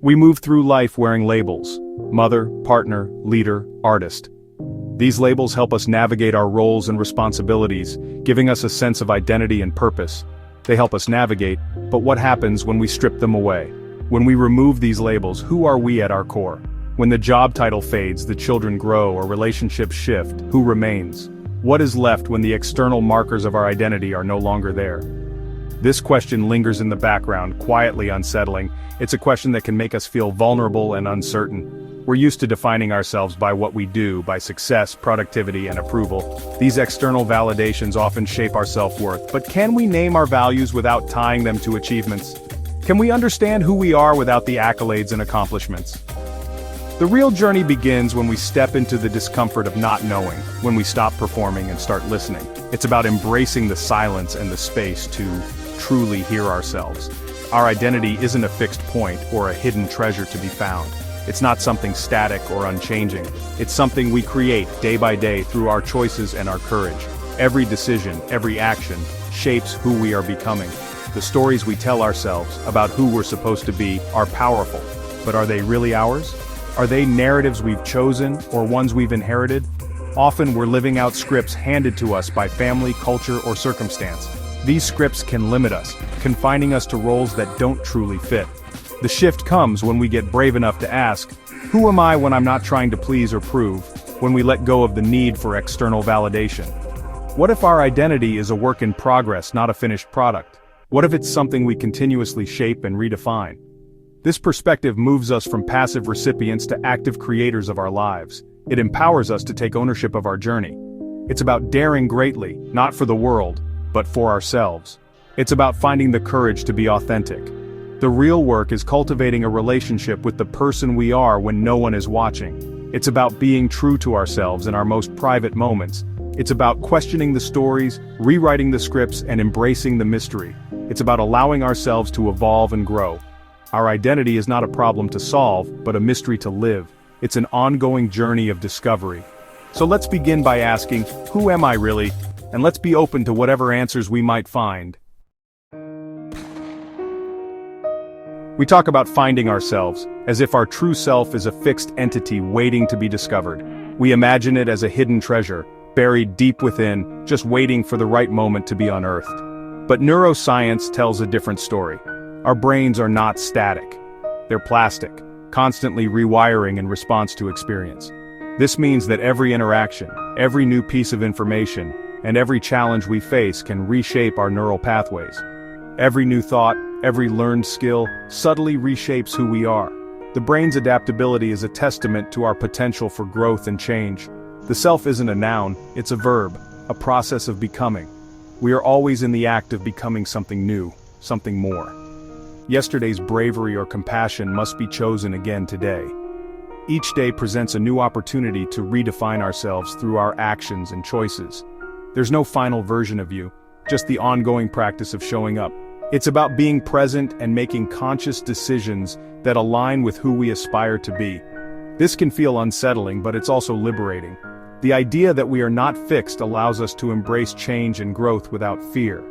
We move through life wearing labels: mother, partner, leader, artist. These labels help us navigate our roles and responsibilities, giving us a sense of identity and purpose. They help us navigate, but what happens when we strip them away? When we remove these labels, who are we at our core? When the job title fades, the children grow, or relationships shift, who remains? What is left when the external markers of our identity are no longer there? This question lingers in the background, quietly unsettling. It's a question that can make us feel vulnerable and uncertain. We're used to defining ourselves by what we do, by success, productivity, and approval. These external validations often shape our self-worth, but can we name our values without tying them to achievements? Can we understand who we are without the accolades and accomplishments? The real journey begins when we step into the discomfort of not knowing, when we stop performing and start listening. It's about embracing the silence and the space to truly hear ourselves. Our identity isn't a fixed point or a hidden treasure to be found. It's not something static or unchanging. It's something we create day by day through our choices and our courage. Every decision, every action, shapes who we are becoming. The stories we tell ourselves about who we're supposed to be are powerful, but are they really ours? Are they narratives we've chosen or ones we've inherited? Often we're living out scripts handed to us by family, culture, or circumstance. These scripts can limit us, confining us to roles that don't truly fit. The shift comes when we get brave enough to ask, who am I when I'm not trying to please or prove, when we let go of the need for external validation? What if our identity is a work in progress, not a finished product? What if it's something we continuously shape and redefine? This perspective moves us from passive recipients to active creators of our lives. It empowers us to take ownership of our journey. It's about daring greatly, not for the world, but for ourselves. It's about finding the courage to be authentic. The real work is cultivating a relationship with the person we are when no one is watching. It's about being true to ourselves in our most private moments. It's about questioning the stories, rewriting the scripts, and embracing the mystery. It's about allowing ourselves to evolve and grow. Our identity is not a problem to solve, but a mystery to live. It's an ongoing journey of discovery. So let's begin by asking, who am I really? And let's be open to whatever answers we might find. We talk about finding ourselves, as if our true self is a fixed entity waiting to be discovered. We imagine it as a hidden treasure, buried deep within, just waiting for the right moment to be unearthed. But neuroscience tells a different story. Our brains are not static. They're plastic, constantly rewiring in response to experience. This means that every interaction, every new piece of information, and every challenge we face can reshape our neural pathways. Every new thought, every learned skill, subtly reshapes who we are. The brain's adaptability is a testament to our potential for growth and change. The self isn't a noun, it's a verb, a process of becoming. We are always in the act of becoming something new, something more. Yesterday's bravery or compassion must be chosen again today. Each day presents a new opportunity to redefine ourselves through our actions and choices. There's no final version of you, just the ongoing practice of showing up. It's about being present and making conscious decisions that align with who we aspire to be. This can feel unsettling, but it's also liberating. The idea that we are not fixed allows us to embrace change and growth without fear.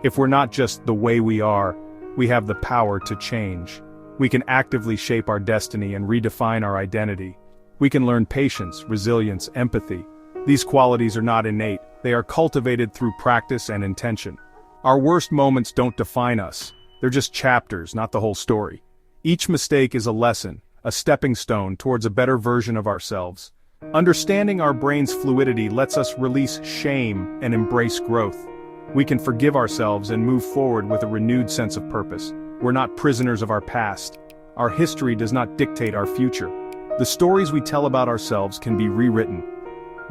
If we're not just the way we are, we have the power to change. We can actively shape our destiny and redefine our identity. We can learn patience, resilience, empathy. These qualities are not innate, they are cultivated through practice and intention. Our worst moments don't define us. They're just chapters, not the whole story. Each mistake is a lesson, a stepping stone towards a better version of ourselves. Understanding our brain's fluidity lets us release shame and embrace growth. We can forgive ourselves and move forward with a renewed sense of purpose. We're not prisoners of our past. Our history does not dictate our future. The stories we tell about ourselves can be rewritten.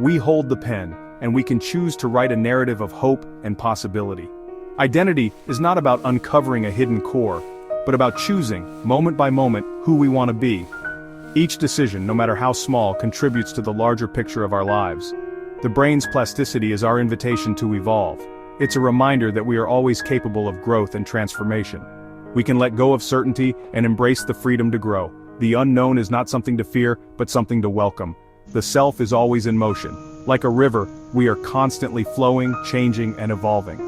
We hold the pen, and we can choose to write a narrative of hope and possibility. Identity is not about uncovering a hidden core, but about choosing, moment by moment, who we want to be. Each decision, no matter how small, contributes to the larger picture of our lives. The brain's plasticity is our invitation to evolve. It's a reminder that we are always capable of growth and transformation. We can let go of certainty and embrace the freedom to grow. The unknown is not something to fear, but something to welcome. The self is always in motion. Like a river, we are constantly flowing, changing, and evolving.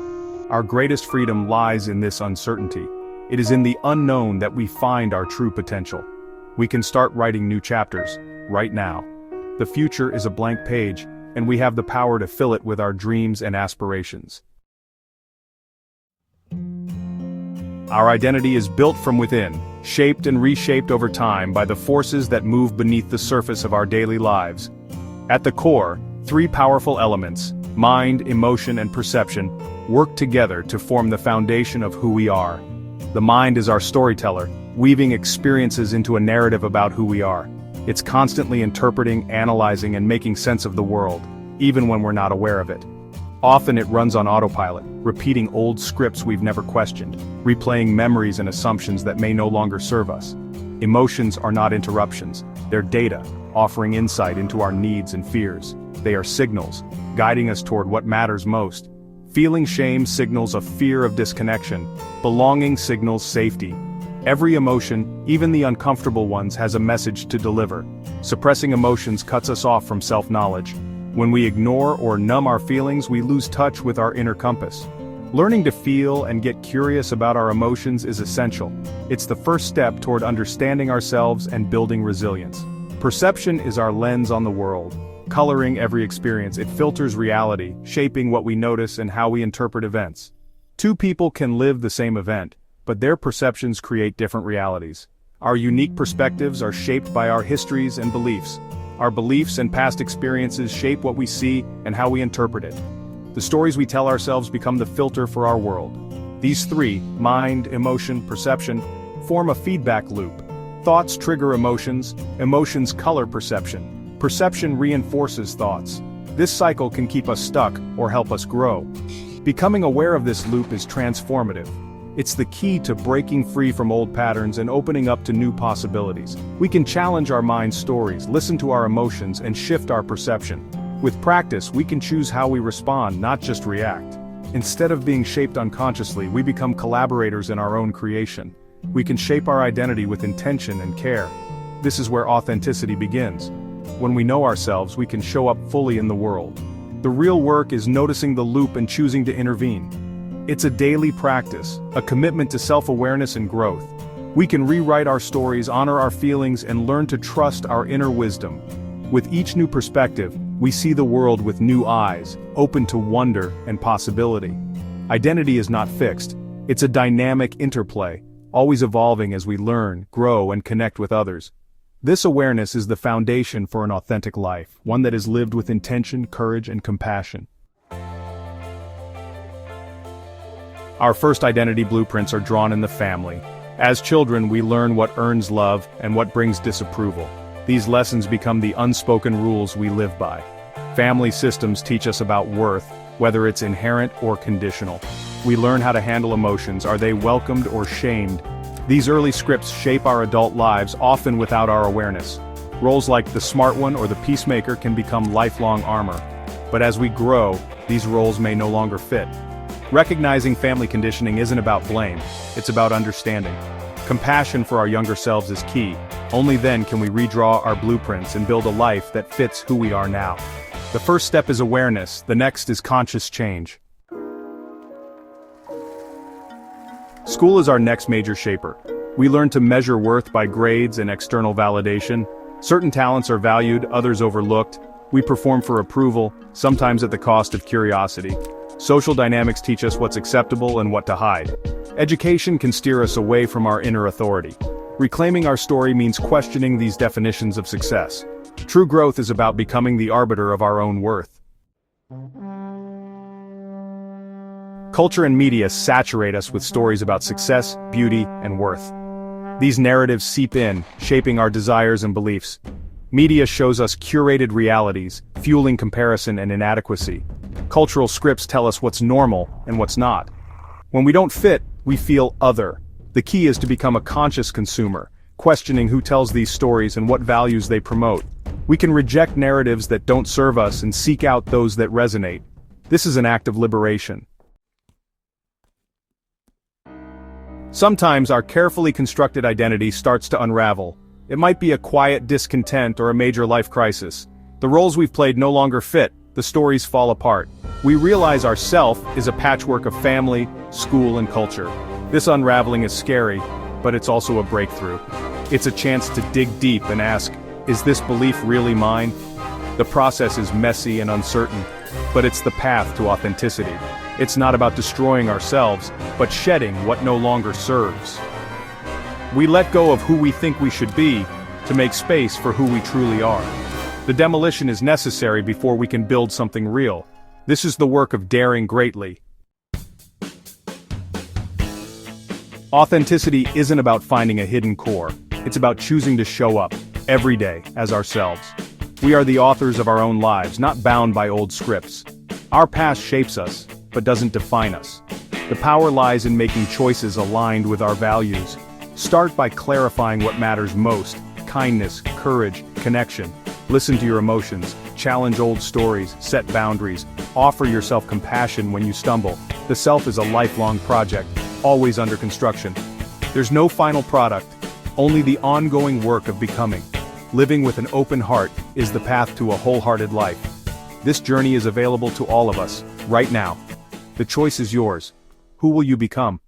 Our greatest freedom lies in this uncertainty. It is in the unknown that we find our true potential. We can start writing new chapters, right now. The future is a blank page, and we have the power to fill it with our dreams and aspirations. Our identity is built from within, shaped and reshaped over time by the forces that move beneath the surface of our daily lives. At the core, three powerful elements, mind, emotion, and perception, work together to form the foundation of who we are. The mind is our storyteller, weaving experiences into a narrative about who we are. It's constantly interpreting, analyzing, and making sense of the world, even when we're not aware of it. Often it runs on autopilot, repeating old scripts we've never questioned, replaying memories and assumptions that may no longer serve us. Emotions are not interruptions, they're data, offering insight into our needs and fears. They are signals, guiding us toward what matters most. Feeling shame signals a fear of disconnection. Belonging signals safety. Every emotion, even the uncomfortable ones, has a message to deliver. Suppressing emotions cuts us off from self-knowledge. When we ignore or numb our feelings, we lose touch with our inner compass. Learning to feel and get curious about our emotions is essential. It's the first step toward understanding ourselves and building resilience. Perception is our lens on the world, coloring every experience. It filters reality, shaping what we notice and how we interpret events. Two people can live the same event, but their perceptions create different realities. Our unique perspectives are shaped by our histories and beliefs. Our beliefs and past experiences shape what we see and how we interpret it. The stories we tell ourselves become the filter for our world. These three, mind, emotion, perception, form a feedback loop. Thoughts trigger emotions, emotions color perception. Perception reinforces thoughts. This cycle can keep us stuck or help us grow. Becoming aware of this loop is transformative. It's the key to breaking free from old patterns and opening up to new possibilities. We can challenge our mind's stories, listen to our emotions, and shift our perception. With practice, we can choose how we respond, not just react. Instead of being shaped unconsciously, we become collaborators in our own creation. We can shape our identity with intention and care. This is where authenticity begins. When we know ourselves, we can show up fully in the world. The real work is noticing the loop and choosing to intervene. It's a daily practice, a commitment to self-awareness and growth. We can rewrite our stories, honor our feelings, and learn to trust our inner wisdom. With each new perspective, we see the world with new eyes, open to wonder and possibility. Identity is not fixed. It's a dynamic interplay, always evolving as we learn, grow, and connect with others. This awareness is the foundation for an authentic life, one that is lived with intention, courage, and compassion. Our first identity blueprints are drawn in the family. As children, we learn what earns love and what brings disapproval. These lessons become the unspoken rules we live by. Family systems teach us about worth, whether it's inherent or conditional. We learn how to handle emotions. Are they welcomed or shamed? These early scripts shape our adult lives, often without our awareness. Roles like the smart one or the peacemaker can become lifelong armor. But as we grow, these roles may no longer fit. Recognizing family conditioning isn't about blame, it's about understanding. Compassion for our younger selves is key. Only then can we redraw our blueprints and build a life that fits who we are now. The first step is awareness, the next is conscious change. School is our next major shaper. We learn to measure worth by grades and external validation. Certain talents are valued, others overlooked. We perform for approval, sometimes at the cost of curiosity. Social dynamics teach us what's acceptable and what to hide. Education can steer us away from our inner authority. Reclaiming our story means questioning these definitions of success. True growth is about becoming the arbiter of our own worth. Culture and media saturate us with stories about success, beauty, and worth. These narratives seep in, shaping our desires and beliefs. Media shows us curated realities, fueling comparison and inadequacy. Cultural scripts tell us what's normal and what's not. When we don't fit, we feel other. The key is to become a conscious consumer, questioning who tells these stories and what values they promote. We can reject narratives that don't serve us and seek out those that resonate. This is an act of liberation. Sometimes our carefully constructed identity starts to unravel. It might be a quiet discontent or a major life crisis. The roles we've played no longer fit, the stories fall apart. We realize our self is a patchwork of family, school, and culture. This unraveling is scary, but it's also a breakthrough. It's a chance to dig deep and ask, is this belief really mine? The process is messy and uncertain, but it's the path to authenticity. It's not about destroying ourselves, but shedding what no longer serves. We let go of who we think we should be to make space for who we truly are. The demolition is necessary before we can build something real. This is the work of daring greatly. Authenticity isn't about finding a hidden core. It's about choosing to show up, every day, as ourselves. We are the authors of our own lives, not bound by old scripts. Our past shapes us, but doesn't define us. The power lies in making choices aligned with our values. Start by clarifying what matters most: kindness, courage, connection. Listen to your emotions, challenge old stories, set boundaries, offer yourself compassion when you stumble. The self is a lifelong project, always under construction. There's no final product, only the ongoing work of becoming. Living with an open heart is the path to a wholehearted life. This journey is available to all of us, right now. The choice is yours. Who will you become?